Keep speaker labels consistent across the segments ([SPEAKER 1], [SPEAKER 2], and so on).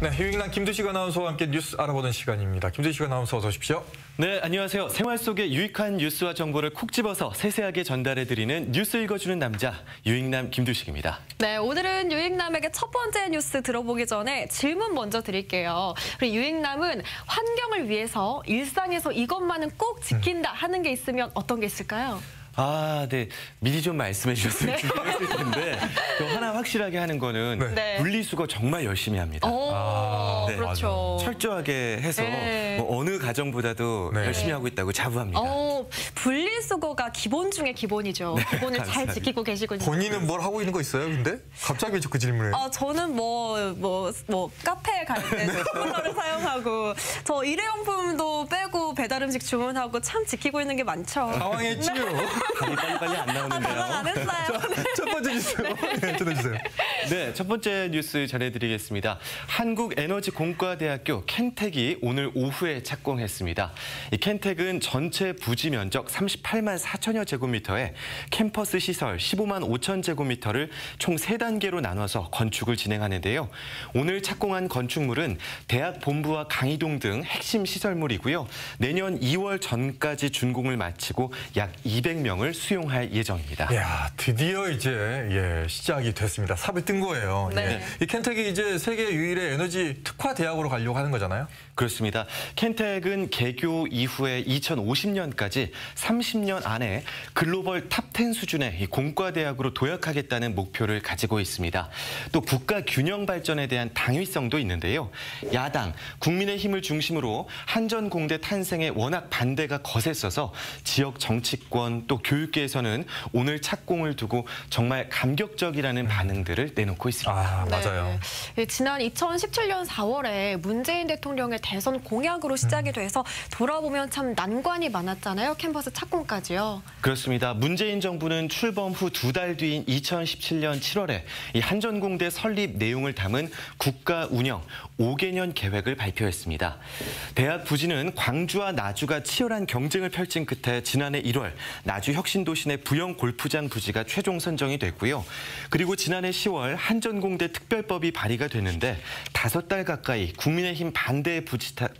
[SPEAKER 1] 네, 유익남 김두식 아나운서와 함께 뉴스 알아보는 시간입니다. 김두식 아나운서 어서 오십시오.
[SPEAKER 2] 네, 안녕하세요. 생활 속의 유익한 뉴스와 정보를 콕 집어서 세세하게 전달해드리는 뉴스 읽어주는 남자, 유익남 김두식입니다.
[SPEAKER 3] 네, 오늘은 유익남에게 첫 번째 뉴스 들어보기 전에 질문 먼저 드릴게요. 우리 유익남은 환경을 위해서 일상에서 이것만은 꼭 지킨다 하는 게 있으면 어떤 게 있을까요?
[SPEAKER 2] 네. 미리 좀 말씀해 주셨으면 좋겠을 텐데 또 하나 확실하게 하는 거는
[SPEAKER 3] 네.
[SPEAKER 2] 분리수거 정말 열심히 합니다.
[SPEAKER 3] 네. 그렇죠.
[SPEAKER 2] 철저하게 해서 뭐 어느 가정보다도 열심히 하고 있다고 자부합니다.
[SPEAKER 3] 분리수거가 기본 중에 기본이죠. 기본을 잘 지키고 계시군요.
[SPEAKER 1] 본인은 뭘 하고 있는 거 있어요, 근데? 갑자기 왜 그 질문을 해요?
[SPEAKER 3] 저는 카페에 갈 때 텀블러를 사용하고, 저 일회용품도 빼고 배달 음식 주문하고 참 지키고 있는 게 많죠.
[SPEAKER 1] 당황했지요.
[SPEAKER 2] 답이 빨리빨리 안 나오는데요.
[SPEAKER 3] 안 했어요.
[SPEAKER 1] 첫 번째 뉴스 전해주세요.
[SPEAKER 2] 네, 첫 번째 뉴스 전해드리겠습니다. 한국에너지공과대학교 켄텍이 오늘 오후에 착공했습니다. 이 켄텍은 전체 부지 면적 38만 4천여 제곱미터에 캠퍼스 시설 15만 5천 제곱미터를 총 3단계로 나눠서 건축을 진행하는데요. 오늘 착공한 건축물은 대학 본부와 강의동 등 핵심 시설물이고요. 내년 2월 전까지 준공을 마치고 약 200명을 수용할 예정입니다.
[SPEAKER 1] 이야, 드디어 이제 시작이 됐습니다. 삽을 뜬 거예요.
[SPEAKER 3] 네.
[SPEAKER 1] 이 켄텍이 이제 세계 유일의 에너지 특화 대학으로 가려고 하는 거잖아요.
[SPEAKER 2] 그렇습니다. 켄텍은 개교 이후에 2050년까지 30년 안에 글로벌 탑10 수준의 이 공과대학으로 도약하겠다는 목표를 가지고 있습니다. 또 국가 균형 발전에 대한 당위성도 있는데요. 야당, 국민의힘을 중심으로 한전공대 탄생에 워낙 반대가 거셌어서 지역 정치권 또 교육계에서는 오늘 착공을 두고 정말 감격적이라는 반응들을 내놓고 있습니다.
[SPEAKER 1] 맞아요.
[SPEAKER 3] 네. 지난 2017년 4월에 문재인 대통령의 대선 공약으로 시작이 돼서 돌아보면 참 난관이 많았잖아요. 캠퍼스 착공까지요.
[SPEAKER 2] 그렇습니다. 문재인 정부는 출범 후 2달 뒤인 2017년 7월에 이 한전공대 설립 내용을 담은 국가 운영 5개년 계획을 발표했습니다. 대학 부지는 광주와 나주가 치열한 경쟁을 펼친 끝에 지난해 1월 나주 혁신도시 내 부영 골프장 부지가 최종 선정이 됐고요. 그리고 지난해 10월 한전공대 특별법이 발의가 됐는데 5달 가까이 국민의힘 반대에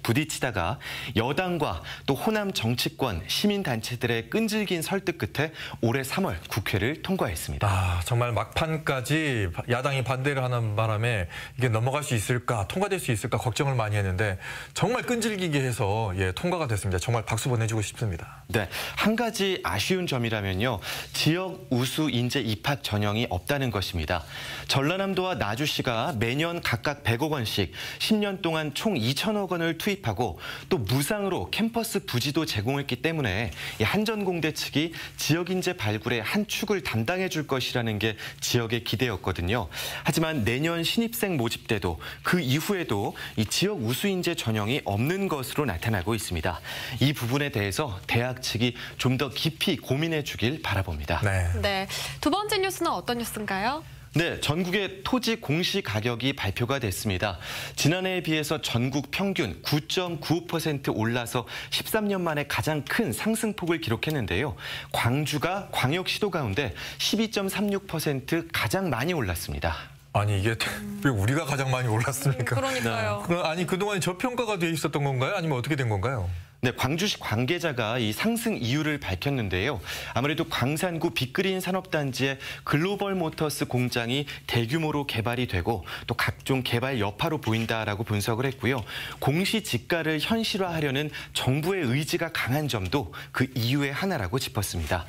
[SPEAKER 2] 부딪히다가 여당과 또 호남 정치권, 시민단체들의 끈질긴 설득 끝에 올해 3월 국회를 통과했습니다.
[SPEAKER 1] 정말 막판까지 야당이 반대를 하는 바람에 이게 넘어갈 수 있을까, 통과될 수 있을까 걱정을 많이 했는데 정말 끈질기게 해서 통과가 됐습니다. 정말 박수 보내주고 싶습니다.
[SPEAKER 2] 네, 한 가지 아쉬운 점이라면요. 지역 우수 인재 입학 전형이 없다는 것입니다. 전라남도와 나주시가 매년 각각 100억 원씩 10년 동안 총 2천억 원을 투입하고 또 무상으로 캠퍼스 부지도 제공했기 때문에 한전공대 측이 지역 인재 발굴의 한 축을 담당해 줄 것이라는 게 지역의 기대였거든요. 하지만 내년 신입생 모집 때도 그 이후에도 이 지역 우수 인재 전형이 없는 것으로 나타나고 있습니다. 이 부분에 대해서 대학 측이 좀 더 깊이 고민해 주길 바라봅니다.
[SPEAKER 3] 네. 두 번째 뉴스는 어떤 뉴스인가요?
[SPEAKER 2] 네, 전국의 토지 공시 가격이 발표가 됐습니다. 지난해에 비해서 전국 평균 9.95% 올라서 13년 만에 가장 큰 상승폭을 기록했는데요. 광주가 광역시도 가운데 12.36% 가장 많이 올랐습니다.
[SPEAKER 1] 아니 이게 왜 우리가 가장 많이 올랐습니까?
[SPEAKER 3] 그러니까요.
[SPEAKER 1] 아니 그동안 저평가가 돼 있었던 건가요? 아니면 어떻게 된 건가요?
[SPEAKER 2] 네, 광주시 관계자가 이 상승 이유를 밝혔는데요. 아무래도 광산구 빅그린 산업단지의 글로벌 모터스 공장이 대규모로 개발이 되고 또 각종 개발 여파로 보인다라고 분석을 했고요. 공시지가를 현실화하려는 정부의 의지가 강한 점도 그 이유의 하나라고 짚었습니다.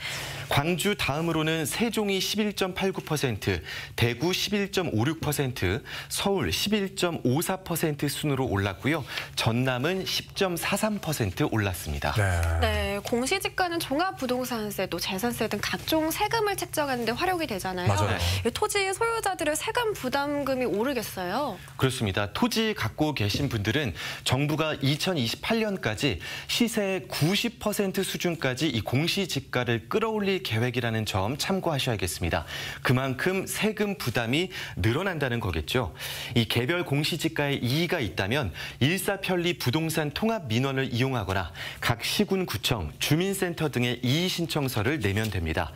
[SPEAKER 2] 광주 다음으로는 세종이 11.89%, 대구 11.56%, 서울 11.54% 순으로 올랐고요. 전남은 10.43% 올랐습니다.
[SPEAKER 3] 네, 공시지가는 종합부동산세, 또 재산세 등 각종 세금을 책정하는 데 활용이 되잖아요.
[SPEAKER 1] 맞아요.
[SPEAKER 3] 토지 소유자들의 세금 부담금이 오르겠어요.
[SPEAKER 2] 그렇습니다. 토지 갖고 계신 분들은 정부가 2028년까지 시세의 90% 수준까지 이 공시지가를 끌어올릴 계획이라는 점 참고하셔야겠습니다. 그만큼 세금 부담이 늘어난다는 거겠죠. 이 개별 공시지가에 이의가 있다면 일사편리 부동산 통합 민원을 이용하거나 신청하거나 각 시군 구청, 주민센터 등의 이의 신청서를 내면 됩니다.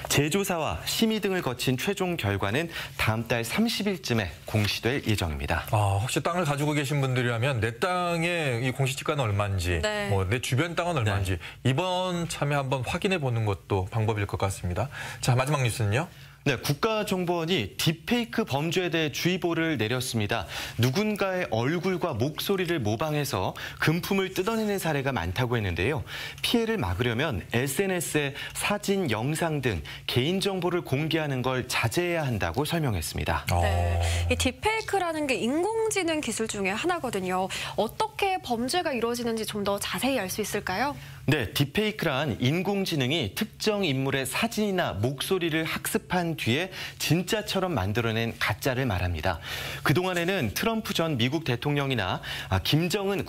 [SPEAKER 2] 제조사와 심의 등을 거친 최종 결과는 다음 달 30일쯤에 공시될 예정입니다.
[SPEAKER 1] 혹시 땅을 가지고 계신 분들이라면 내 땅의 이 공시지가는 얼마인지,
[SPEAKER 3] 네.
[SPEAKER 1] 내 주변 땅은 얼마인지 이번 참에 한번 확인해 보는 것도 방법일 것 같습니다. 자, 마지막 뉴스는요.
[SPEAKER 2] 네, 국가정보원이 딥페이크 범죄에 대해 주의보를 내렸습니다. 누군가의 얼굴과 목소리를 모방해서 금품을 뜯어내는 사례가 많다고 했는데요. 피해를 막으려면 SNS에 사진, 영상 등 개인정보를 공개하는 걸 자제해야 한다고 설명했습니다.
[SPEAKER 3] 네, 이 딥페이크라는 게 인공지능 기술 중에 하나거든요. 어떻게 범죄가 이루어지는지 좀 더 자세히 알 수 있을까요?
[SPEAKER 2] 네, 딥페이크란 인공지능이 특정 인물의 사진이나 목소리를 학습한 뒤에 진짜처럼 만들어낸 가짜를 말합니다. 그동안에는 트럼프 전 미국 대통령이나 김정은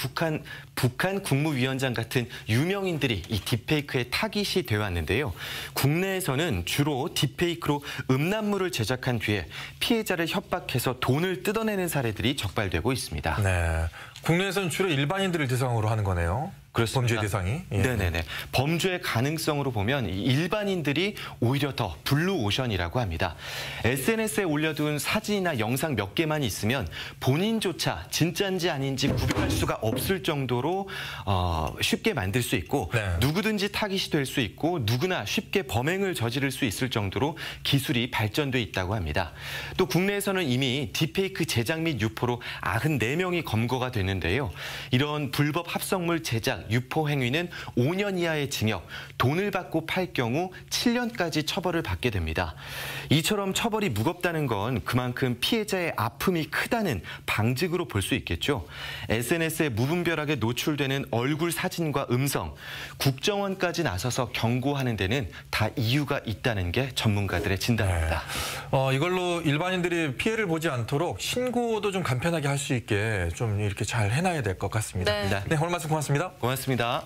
[SPEAKER 2] 북한 국무위원장 같은 유명인들이 이 딥페이크에 타깃이 되어 왔는데요. 국내에서는 주로 딥페이크로 음란물을 제작한 뒤에 피해자를 협박해서 돈을 뜯어내는 사례들이 적발되고 있습니다.
[SPEAKER 1] 네, 국내에서는 주로 일반인들을 대상으로 하는 거네요.
[SPEAKER 2] 그렇습니다.
[SPEAKER 1] 범죄 대상이. 예.
[SPEAKER 2] 네네네. 범죄의 가능성으로 보면 일반인들이 오히려 더 블루오션이라고 합니다. SNS에 올려둔 사진이나 영상 몇 개만 있으면 본인조차 진짜인지 아닌지 구별할 수가 없을 정도로 쉽게 만들 수 있고
[SPEAKER 1] 네.
[SPEAKER 2] 누구든지 타깃이 될 수 있고 누구나 쉽게 범행을 저지를 수 있을 정도로 기술이 발전돼 있다고 합니다. 또 국내에서는 이미 딥페이크 제작 및 유포로 94명이 검거가 됐는데요. 이런 불법 합성물 제작, 유포 행위는 5년 이하의 징역, 돈을 받고 팔 경우 7년까지 처벌을 받게 됩니다. 이처럼 처벌이 무겁다는 건 그만큼 피해자의 아픔이 크다는 방증으로 볼 수 있겠죠. SNS에 무분별하게 노출되는 얼굴 사진과 음성, 국정원까지 나서서 경고하는 데는 다 이유가 있다는 게 전문가들의 진단입니다.
[SPEAKER 1] 네. 이걸로 일반인들이 피해를 보지 않도록 신고도 좀 간편하게 할 수 있게 좀 이렇게 잘 해놔야 될 것 같습니다.
[SPEAKER 3] 네.
[SPEAKER 1] 네, 오늘 말씀 고맙습니다.
[SPEAKER 2] 고맙습니다.